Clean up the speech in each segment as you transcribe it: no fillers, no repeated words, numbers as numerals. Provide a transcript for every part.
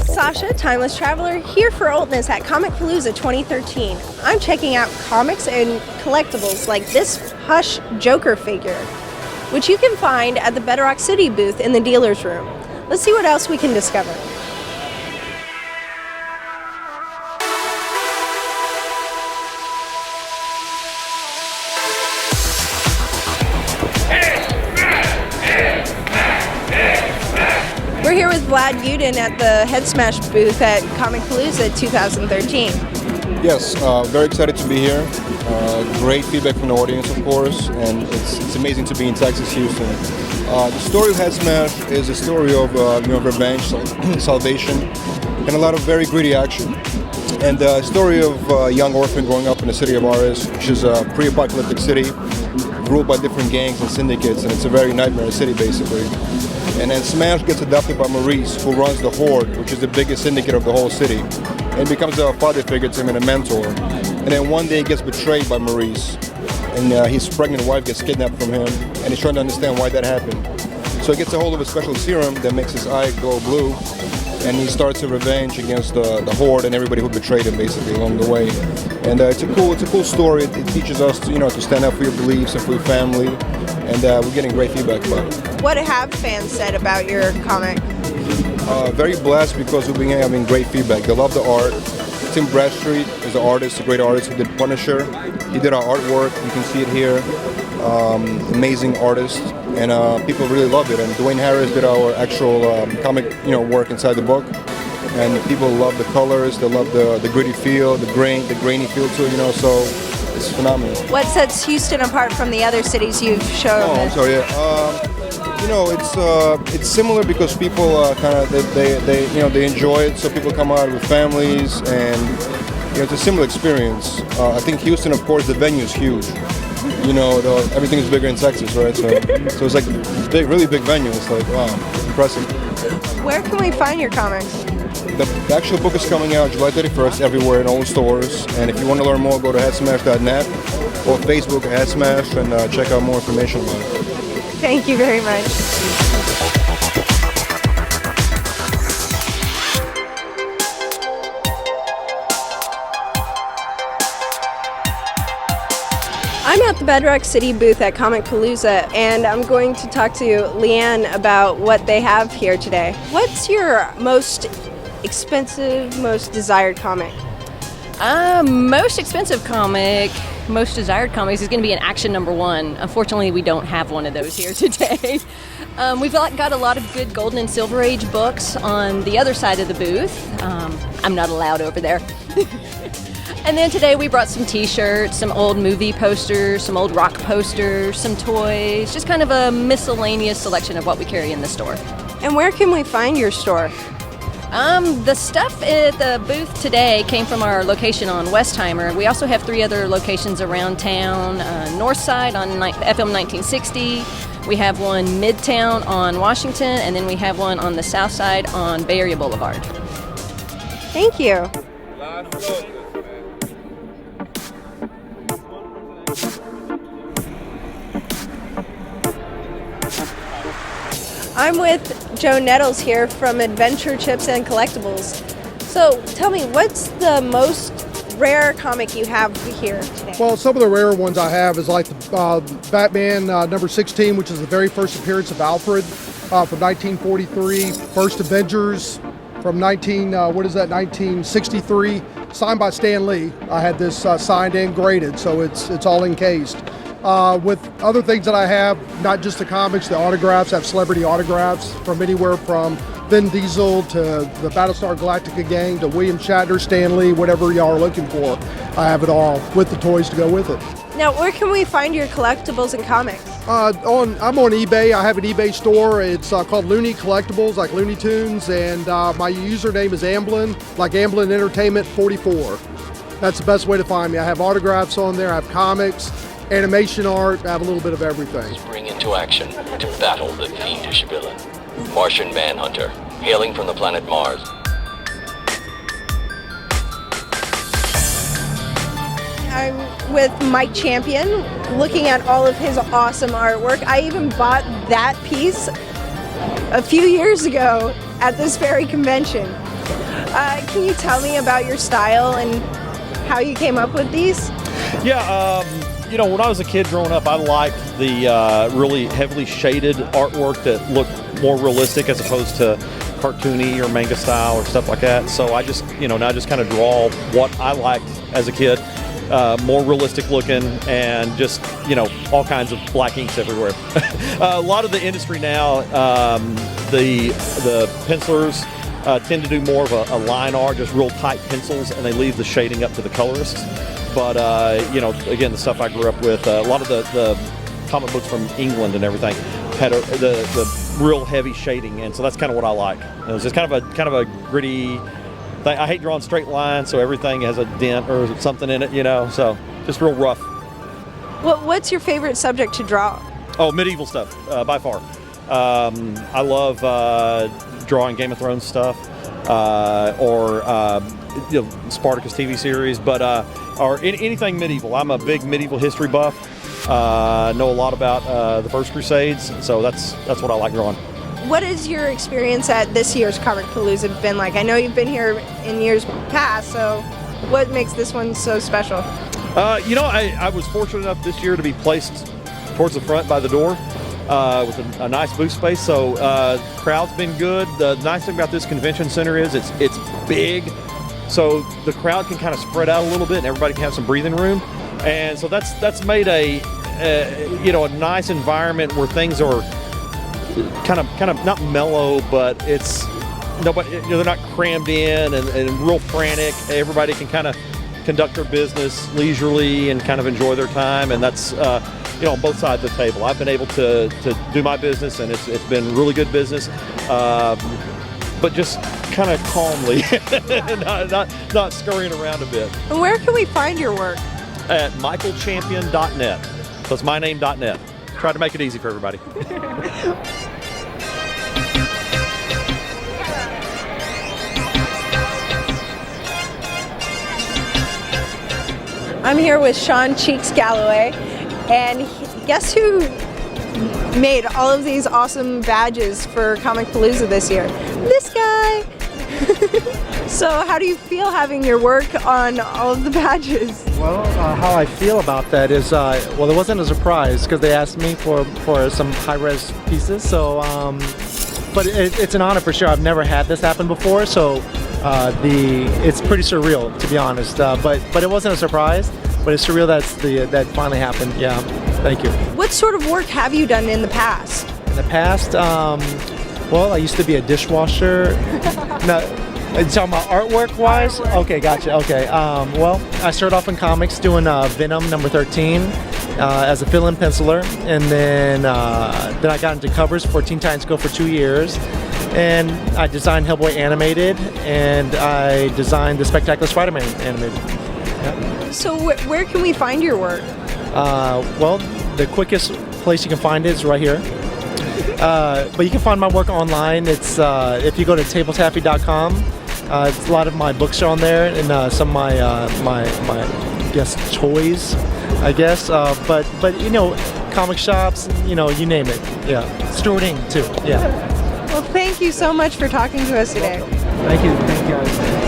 Sasha, Timeless Traveler, here for Ultness at Comicpalooza 2013. I'm checking out comics and collectibles like this Hush Joker figure, which you can find at the Bedrock City booth in the dealer's room. Let's see what else we can discover. We're here with Vlad Yudin at the Head Smash booth at Comicpalooza 2013. Yes, very excited to be here. Great feedback from the audience, of course, and it's amazing to be in Texas, Houston. The story of Head Smash is a story of revenge, salvation, and a lot of very gritty action. And the story of a young orphan growing up in the city of Ares, which is a pre-apocalyptic city, ruled by different gangs and syndicates, and it's a very nightmare city, basically. And then Smash gets adopted by Maurice, who runs the Horde, which is the biggest syndicate of the whole city, and becomes a father figure to him and a mentor. And then one day he gets betrayed by Maurice, and his pregnant wife gets kidnapped from him, and he's trying to understand why that happened. So he gets a hold of a special serum that makes his eye glow blue, and he starts a revenge against the Horde and everybody who betrayed him, basically, along the way. And it's a cool story. It teaches us to stand up for your beliefs and for your family, and we're getting great feedback about it. What have fans said about your comic? Very blessed because we've been having great feedback. They love the art. Tim Bradstreet is an artist, a great artist who did Punisher. He did our artwork. You can see it here. Amazing artist, and people really love it. And Dwayne Harris did our actual comic, work inside the book. And people love the colors. They love the gritty feel, the grainy feel too. So it's phenomenal. What sets Houston apart from the other cities you've shown? Oh, I'm sorry. It's similar because people they enjoy it. So people come out with families, and it's a similar experience. I think Houston, of course, the venue is huge. Everything is bigger in Texas, right? So it's like big, really big venue. It's like, wow, impressive. Where can we find your comics? The actual book is coming out July 31st everywhere in all the stores. And if you want to learn more, go to headsmash.net or Facebook Headsmash and check out more information about it. Thank you very much. I'm at the Bedrock City booth at Comicpalooza, and I'm going to talk to Leanne about what they have here today. What's your most expensive, most desired comic? Most expensive comic, most desired comics is going to be an Action #1. Unfortunately, we don't have one of those here today. We've got a lot of good Golden and Silver Age books on the other side of the booth. I'm not allowed over there. And then today we brought some t-shirts, some old movie posters, some old rock posters, some toys, just kind of a miscellaneous selection of what we carry in the store. And where can we find your store? The stuff at the booth today came from our location on Westheimer. We also have 3 other locations around town. North side on FM 1960. We have one Midtown on Washington, and then we have one on the south side on Bay Area Boulevard. Thank you. I'm with Joe Nettles here from Adventure Chips and Collectables. So tell me, what's the most rare comic you have here today? Well, some of the rare ones I have is like the Batman number 16, which is the very first appearance of Alfred from 1943. First Avengers from 1963, signed by Stan Lee. I had this signed and graded, so it's all encased. With other things that I have, not just the comics, the autographs. I have celebrity autographs from anywhere from Vin Diesel to the Battlestar Galactica gang to William Shatner, Stan Lee, whatever y'all are looking for. I have it all with the toys to go with it. Now, where can we find your collectibles and comics? I'm on eBay. I have an eBay store. It's called Looney Collectibles, like Looney Tunes, and my username is Amblin, like Amblin Entertainment 44. That's the best way to find me. I have autographs on there. I have comics, animation art. I have a little bit of everything. Spring into action to battle the fiendish villain, Martian Manhunter, hailing from the planet Mars. I'm with Mike Champion, looking at all of his awesome artwork. I even bought that piece a few years ago at this very convention. Can you tell me about your style and how you came up with these? Yeah, you know, when I was a kid growing up, I liked the really heavily shaded artwork that looked more realistic as opposed to cartoony or manga style or stuff like that. So I just, you know, now I just kind of draw what I liked as a kid, more realistic looking, and just, you know, all kinds of black inks everywhere. A lot of the industry now, the pencilers tend to do more of a line art, just real tight pencils, and they leave the shading up to the colorists. But, you know, again, the stuff I grew up with, a lot of the comic books from England and everything had the real heavy shading, and so that's kind of what I like. It was just kind of a gritty thing. I hate drawing straight lines, so everything has a dent or something in it, you know, so just real rough. What's your favorite subject to draw? Oh, medieval stuff, by far. I love drawing Game of Thrones stuff, or you know, Spartacus TV series, but or anything medieval. I'm a big medieval history buff. Know a lot about the First Crusades, so that's what I like drawing. What is your experience at this year's Comicpalooza been like? I know you've been here in years past, so what makes this one so special? You know, I was fortunate enough this year to be placed towards the front by the door with a nice booth space, so crowd's been good. The nice thing about this convention center is it's big, so the crowd can kind of spread out a little bit and everybody can have some breathing room. And so that's made a nice environment where things are kind of not mellow, but it's nobody, you know, they're not crammed in and real frantic. Everybody can kind of conduct their business leisurely and kind of enjoy their time, and that's you know, on both sides of the table. I've been able to do my business, and it's been really good business, but just kind of calmly, not scurrying around a bit. And where can we find your work? At michaelchampion.net. So it's myname.net. Try to make it easy for everybody. I'm here with Sean Cheeks Galloway, and guess who made all of these awesome badges for Comicpalooza this year? This guy! So how do you feel having your work on all of the badges? Well, how I feel about that is, well, it wasn't a surprise because they asked me for some high-res pieces. So, but it's an honor for sure. I've never had this happen before, so it's pretty surreal, to be honest. But it wasn't a surprise. But it's surreal that finally happened. Yeah, thank you. What sort of work have you done in the past? In the past, well, I used to be a dishwasher. No, are you talking about artwork-wise? Okay, gotcha. Okay. Well, I started off in comics doing Venom number 13 as a fill-in penciler, and then I got into covers for Teen Titans Go for 2 years, and I designed Hellboy animated, and I designed the Spectacular Spider-Man animated. Yeah. So where can we find your work? Well, the quickest place you can find it is right here. But you can find my work online. It's if you go to tabletaffy.com. It's a lot of my books are on there, and some of my toys, I guess. But you know, comic shops, you know, you name it. Yeah, Stewarding too. Yeah. Well, thank you so much for talking to us today. Thank you. Thank you guys.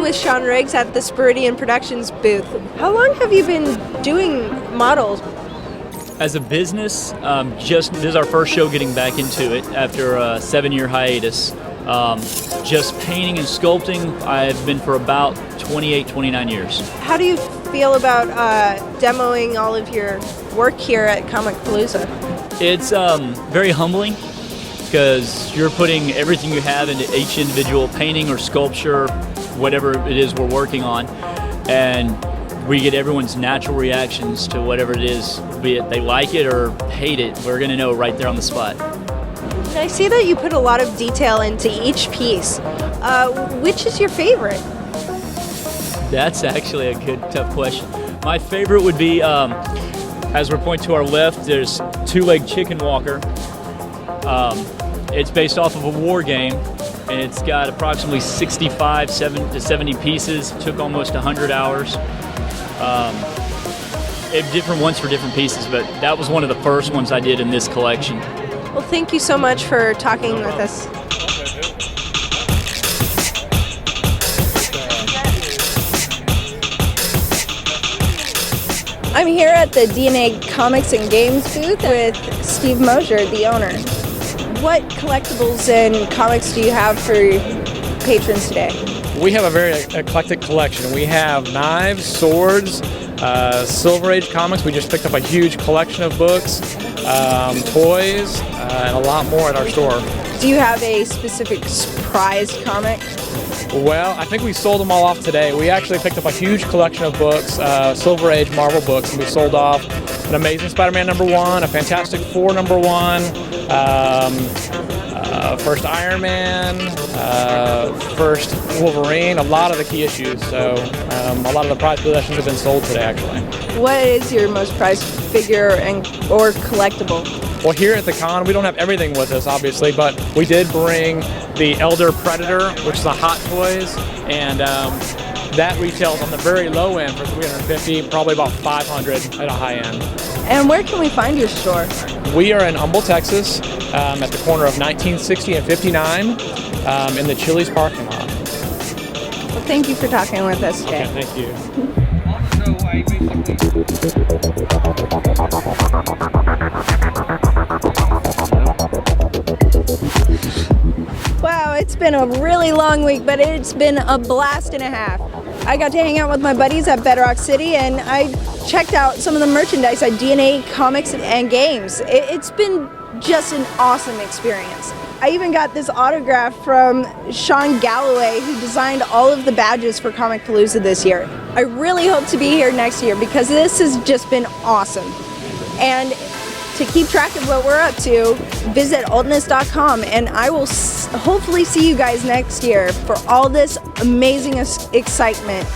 With Sean Riggs at the Spyridian Productions booth. How long have you been doing models? As a business, this is our first show getting back into it after a 7-year hiatus. Just painting and sculpting, I've been for about 28, 29 years. How do you feel about demoing all of your work here at Comicpalooza? It's very humbling because you're putting everything you have into each individual painting or sculpture, whatever it is we're working on, and we get everyone's natural reactions to whatever it is, be it they like it or hate it. We're going to know right there on the spot. I see that you put a lot of detail into each piece. Which is your favorite? That's actually a good, tough question. My favorite would be as we're pointing to our left, there's Two-Leg Chicken Walker. It's based off of a war game, and it's got approximately 65 to 70 pieces. Took almost 100 hours. Different ones for different pieces, but that was one of the first ones I did in this collection. Well, thank you so much for talking with us. I'm here at the DNA Comics and Games booth with Steve Mosier, the owner. What collectibles and comics do you have for patrons today? We have a very eclectic collection. We have knives, swords, Silver Age comics. We just picked up a huge collection of books, toys, and a lot more at our store. Do you have a specific prized comic? Well, I think we sold them all off today. We actually picked up a huge collection of books, Silver Age Marvel books, and we sold off an Amazing Spider-Man #1, a Fantastic Four #1, first Iron Man, first Wolverine, a lot of the key issues. So a lot of the prized possessions have been sold today, actually. What is your most prized figure or collectible? Well, here at the con, we don't have everything with us, obviously, but we did bring the Elder Predator, which is a Hot Toys, and that retails on the very low end for $350, probably about $500 at a high end. And where can we find your store? We are in Humble, Texas, at the corner of 1960 and 59, in the Chili's parking lot. Well, thank you for talking with us today. Okay, thank you. Wow, it's been a really long week, but it's been a blast and a half. I got to hang out with my buddies at Bedrock City, and I checked out some of the merchandise at DNA Comics and Games. It's been just an awesome experience. I even got this autograph from Sean Galloway, who designed all of the badges for Comicpalooza this year. I really hope to be here next year because this has just been awesome. And to keep track of what we're up to, visit Ultness.com, and I will hopefully see you guys next year for all this amazing excitement.